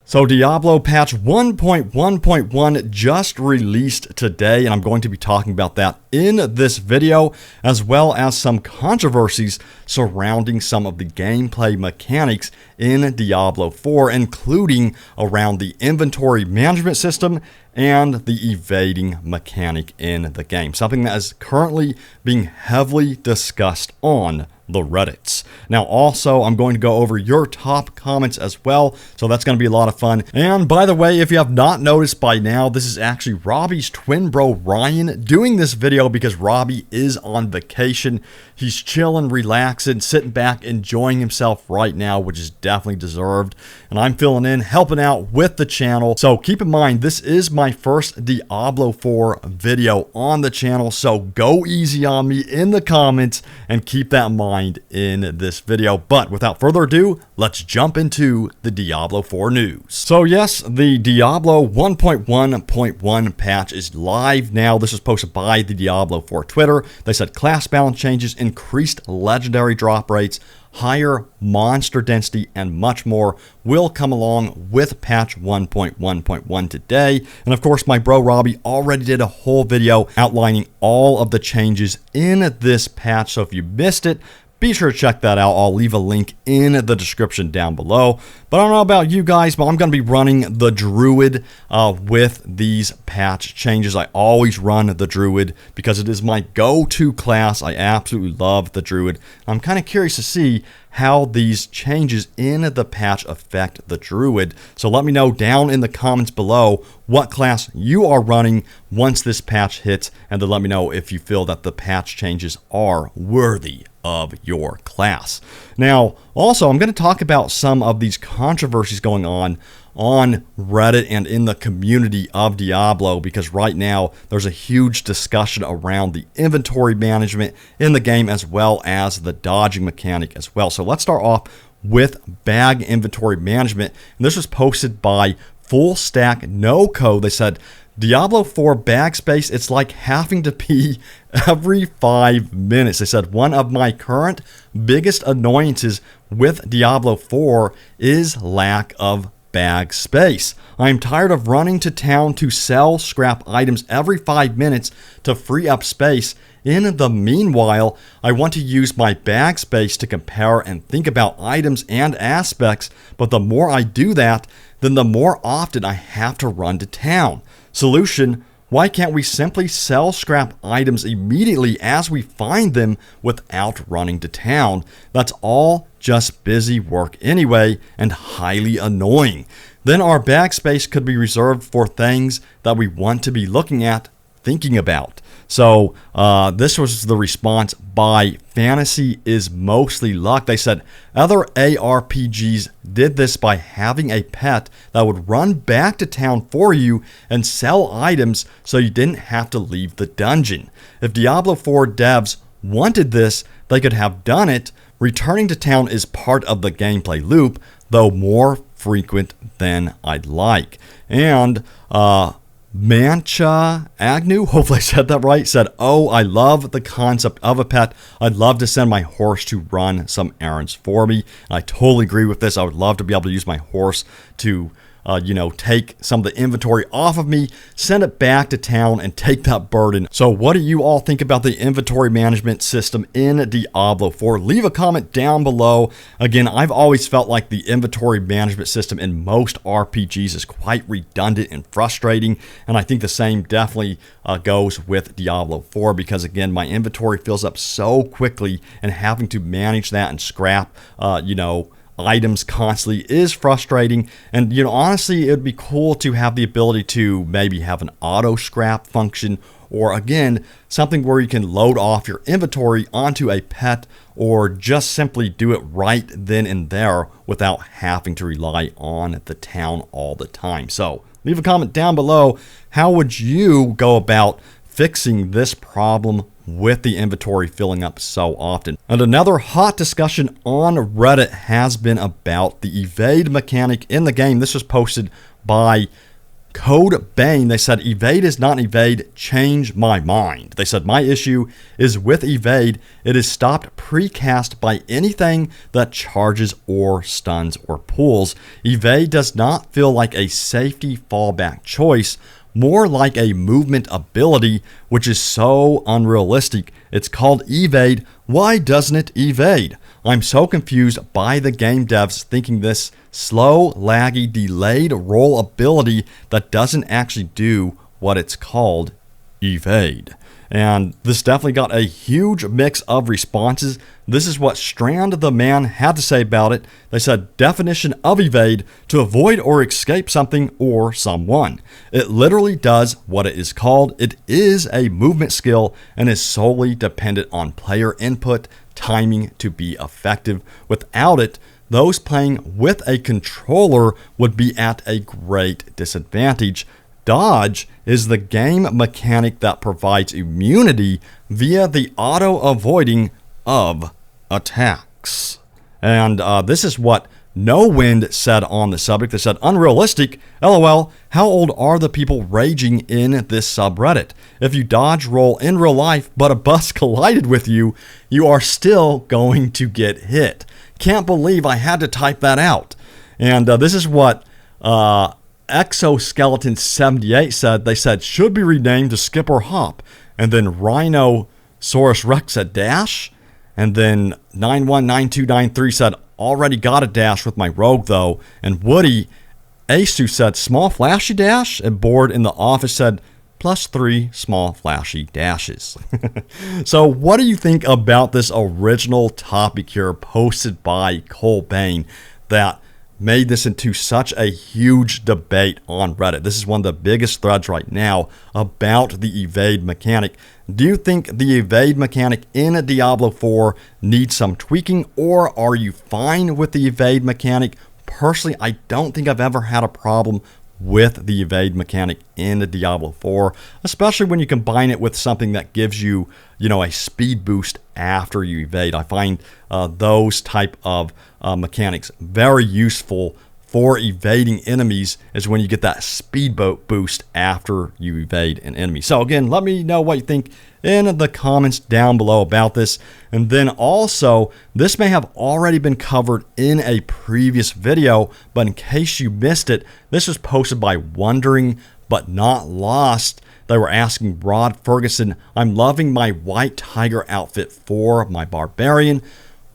So Diablo patch 1.1.1 just released today, and I'm going to be talking about that in this video, as well as some controversies surrounding some of the gameplay mechanics in Diablo 4, including around the inventory management system and the evading mechanic in the game, something that is currently being heavily discussed on the Reddits. Now also, I'm going to go over your top comments as well, so that's going to be a lot of fun. And by the way, if you have not noticed by now, this is actually Robbie's twin bro Ryan doing this video because Robbie is on vacation. He's chilling, relaxing, sitting back, enjoying himself right now, which is definitely deserved. And I'm filling in, helping out with the channel. So keep in mind, this is my first Diablo 4 video on the channel, so go easy on me in the comments and keep that in mind in this video. But without further ado, let's jump into the Diablo 4 news. So yes, the Diablo 1.1.1 patch is live now. This was posted by the Diablo 4 Twitter. They said class balance changes, increased legendary drop rates, higher monster density, and much more will come along with patch 1.1.1 today. And of course, my bro Robbie already did a whole video outlining all of the changes in this patch. So if you missed it, be sure to check that out. I'll leave a link in the description down below. But I don't know about you guys, but I'm going to be running the Druid with these patch changes. I always run the Druid because it is my go-to class. I absolutely love the Druid. I'm kind of curious to see how these changes in the patch affect the Druid. So let me know down in the comments below what class you are running once this patch hits, and then let me know if you feel that the patch changes are worthy of your class. Now, also, I'm going to talk about some of these controversies going on Reddit and in the community of Diablo, because right now there's a huge discussion around the inventory management in the game as well as the dodging mechanic as well. So let's start off with bag inventory management. And this was posted by Full Stack No Code. They said, Diablo 4 bag space, it's like having to pee every 5 minutes. They said, one of my current biggest annoyances with Diablo 4 is lack of bag space. I'm tired of running to town to sell scrap items every 5 minutes to free up space. In the meanwhile, I want to use my bag space to compare and think about items and aspects, but the more I do that, then the more often I have to run to town. Solution: why can't we simply sell scrap items immediately as we find them without running to town? That's all just busy work anyway, and highly annoying. Then our bag space could be reserved for things that we want to be looking at, thinking about. So this was the response by Fantasy is Mostly Luck. They said other ARPGs did this by having a pet that would run back to town for you and sell items so you didn't have to leave the dungeon. If Diablo 4 devs wanted this, they could have done it. Returning to town is part of the gameplay loop, though more frequent than I'd like. And Mancha Agnew, hopefully I said that right, said, oh, I love the concept of a pet. I'd love to send my horse to run some errands for me. And I totally agree with this. I would love to be able to use my horse to take some of the inventory off of me, send it back to town, and take that burden. So what do you all think about the inventory management system in Diablo 4? Leave a comment down below. Again, I've always felt like the inventory management system in most RPGs is quite redundant and frustrating, and I think the same definitely goes with Diablo 4, because again, my inventory fills up so quickly, and having to manage that and scrap, items constantly is frustrating. And honestly, it would be cool to have the ability to maybe have an auto scrap function, or again, something where you can load off your inventory onto a pet, or just simply do it right then and there without having to rely on the town all the time. So leave a comment down below. How would you go about fixing this problem with the inventory filling up so often? And another hot discussion on Reddit has been about the evade mechanic in the game. This was posted by Code Bane, they said, evade is not evade, change my mind. They said, my issue is with evade. It is stopped precast by anything that charges or stuns or pulls. Evade does not feel like a safety fallback choice, more like a movement ability, which is so unrealistic. It's called evade. Why doesn't it evade? I'm so confused by the game devs thinking this slow, laggy, delayed roll ability that doesn't actually do what it's called, evade. And this definitely got a huge mix of responses. This is what Strand the Man had to say about it. They said, definition of evade, to avoid or escape something or someone. It literally does what it is called. It is a movement skill and is solely dependent on player input, timing to be effective. Without it, those playing with a controller would be at a great disadvantage. Dodge is the game mechanic that provides immunity via the auto-avoiding of attacks. And this is what No Wind said on the subject. They said, unrealistic, LOL, how old are the people raging in this subreddit? If you dodge roll in real life, but a bus collided with you, you are still going to get hit. Can't believe I had to type that out. And this is what Exoskeleton 78 said. They said, should be renamed to Skip or Hop. And then Rhinosaurus Rex said, dash. And then 919293 said, already got a dash with my rogue though. And Woody Asu said, small flashy dash. And Board in the Office said, +3 small flashy dashes. So what do you think about this original topic here posted by Cole Bane that made this into such a huge debate on Reddit? This is one of the biggest threads right now about the evade mechanic. Do you think the evade mechanic in Diablo 4 needs some tweaking, or are you fine with the evade mechanic? Personally, I don't think I've ever had a problem with the evade mechanic in Diablo 4, especially when you combine it with something that gives you, a speed boost after you evade. I find those type of mechanics very useful for evading enemies, is when you get that speed boost after you evade an enemy. So again, let me know what you think in the comments down below about this. And then also, this may have already been covered in a previous video, but in case you missed it, this was posted by Wondering But Not Lost. They were asking Rod Ferguson, I'm loving my white tiger outfit for my barbarian.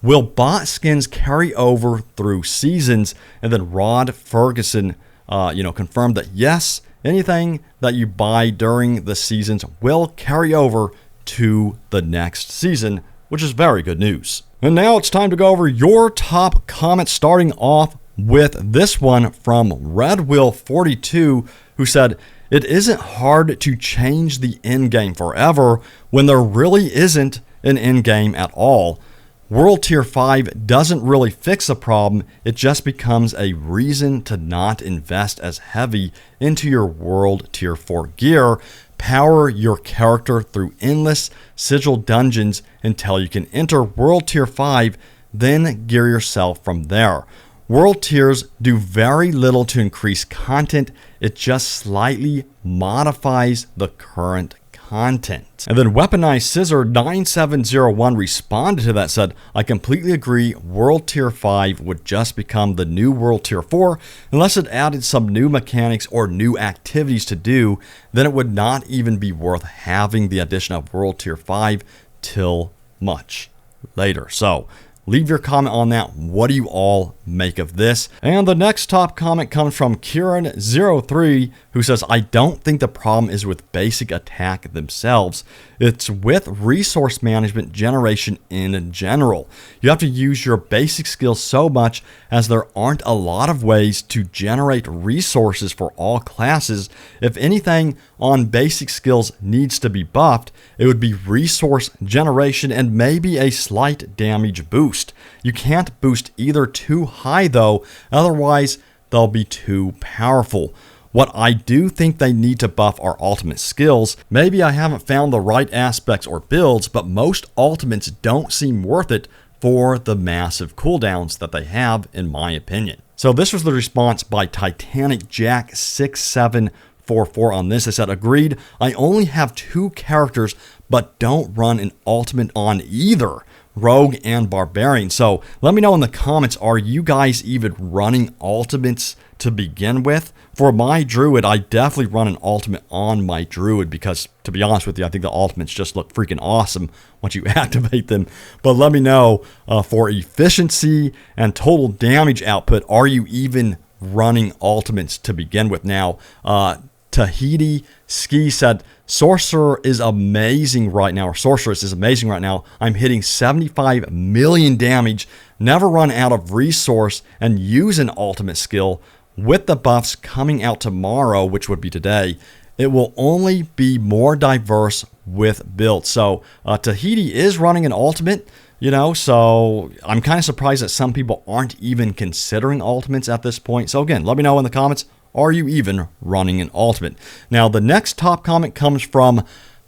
Will bot skins carry over through seasons? And then Rod Ferguson, confirmed that yes, anything that you buy during the seasons will carry over to the next season, which is very good news. And now it's time to go over your top comments, starting off with this one from RedWill42, who said, it isn't hard to change the endgame forever when there really isn't an endgame at all. World Tier 5 doesn't really fix the problem, it just becomes a reason to not invest as heavy into your World Tier 4 gear. Power your character through endless sigil dungeons until you can enter World Tier 5, then gear yourself from there. World tiers do very little to increase content, it just slightly modifies the current content. And then Weaponized Scissor 9701 responded to that, said, I completely agree, World Tier 5 would just become the new World Tier 4 unless it added some new mechanics or new activities to do, then it would not even be worth having the addition of World Tier 5 till much later. So leave your comment on that. What do you all make of this? And the next top comment comes from Kieran03, who says, I don't think the problem is with basic attack themselves. It's with resource management generation in general. You have to use your basic skills so much as there aren't a lot of ways to generate resources for all classes. If anything on basic skills needs to be buffed, it would be resource generation and maybe a slight damage boost. You can't boost either too high though, otherwise they'll be too powerful. What I do think they need to buff are ultimate skills. Maybe I haven't found the right aspects or builds, but most ultimates don't seem worth it for the massive cooldowns that they have, in my opinion. So this was the response by Titanic Jack 67 44 on this. They said, agreed, I only have 2 characters, but don't run an ultimate on either, Rogue and Barbarian. So let me know in the comments, are you guys even running ultimates to begin with? For my Druid, I definitely run an ultimate on my Druid because, to be honest with you, I think the ultimates just look freaking awesome once you activate them. But let me know for efficiency and total damage output, are you even running ultimates to begin with? Now, Tahiti Ski said, Sorcerer is amazing right now, or Sorceress is amazing right now. I'm hitting 75 million damage, never run out of resource, and use an ultimate skill. With the buffs coming out tomorrow, which would be today, it will only be more diverse with builds. So Tahiti is running an ultimate, you know, so I'm kind of surprised that some people aren't even considering ultimates at this point. So again, let me know in the comments, are you even running an ultimate? Now, the next top comment comes from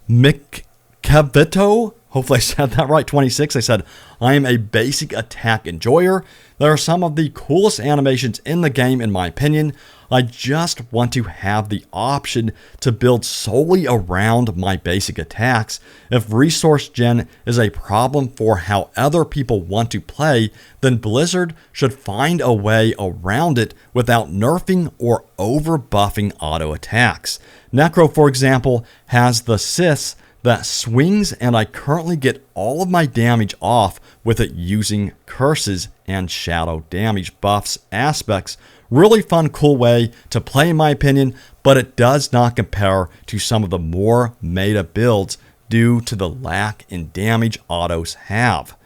Mikavito. Hopefully I said that right, 26. They said, I am a basic attack enjoyer. There are some of the coolest animations in the game, in my opinion. I just want to have the option to build solely around my basic attacks. If resource gen is a problem for how other people want to play, then Blizzard should find a way around it without nerfing or over buffing auto attacks. Necro, for example, has the Sith that swings, and I currently get all of my damage off with it using curses and shadow damage buffs aspects. Really fun, cool way to play in my opinion, but it does not compare to some of the more meta builds due to the lack in damage autos have.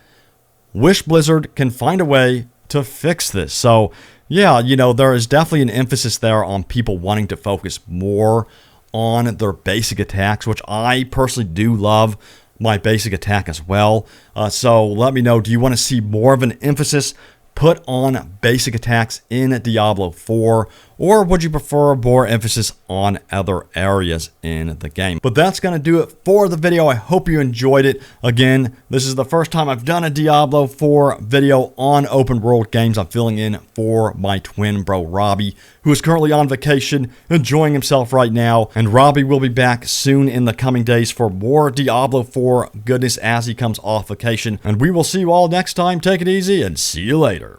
Wish Blizzard can find a way to fix this. So yeah, you know, there is definitely an emphasis there on people wanting to focus more on their basic attacks, which I personally do love my basic attack as well. So let me know, do you want to see more of an emphasis put on basic attacks in Diablo 4, or would you prefer more emphasis on other areas in the game? But that's going to do it for the video. I hope you enjoyed it. Again, this is the first time I've done a Diablo 4 video on open world games. I'm filling in for my twin bro Robbie, who is currently on vacation, enjoying himself right now. And Robbie will be back soon in the coming days for more Diablo 4 goodness as he comes off vacation. And we will see you all next time. Take it easy and see you later.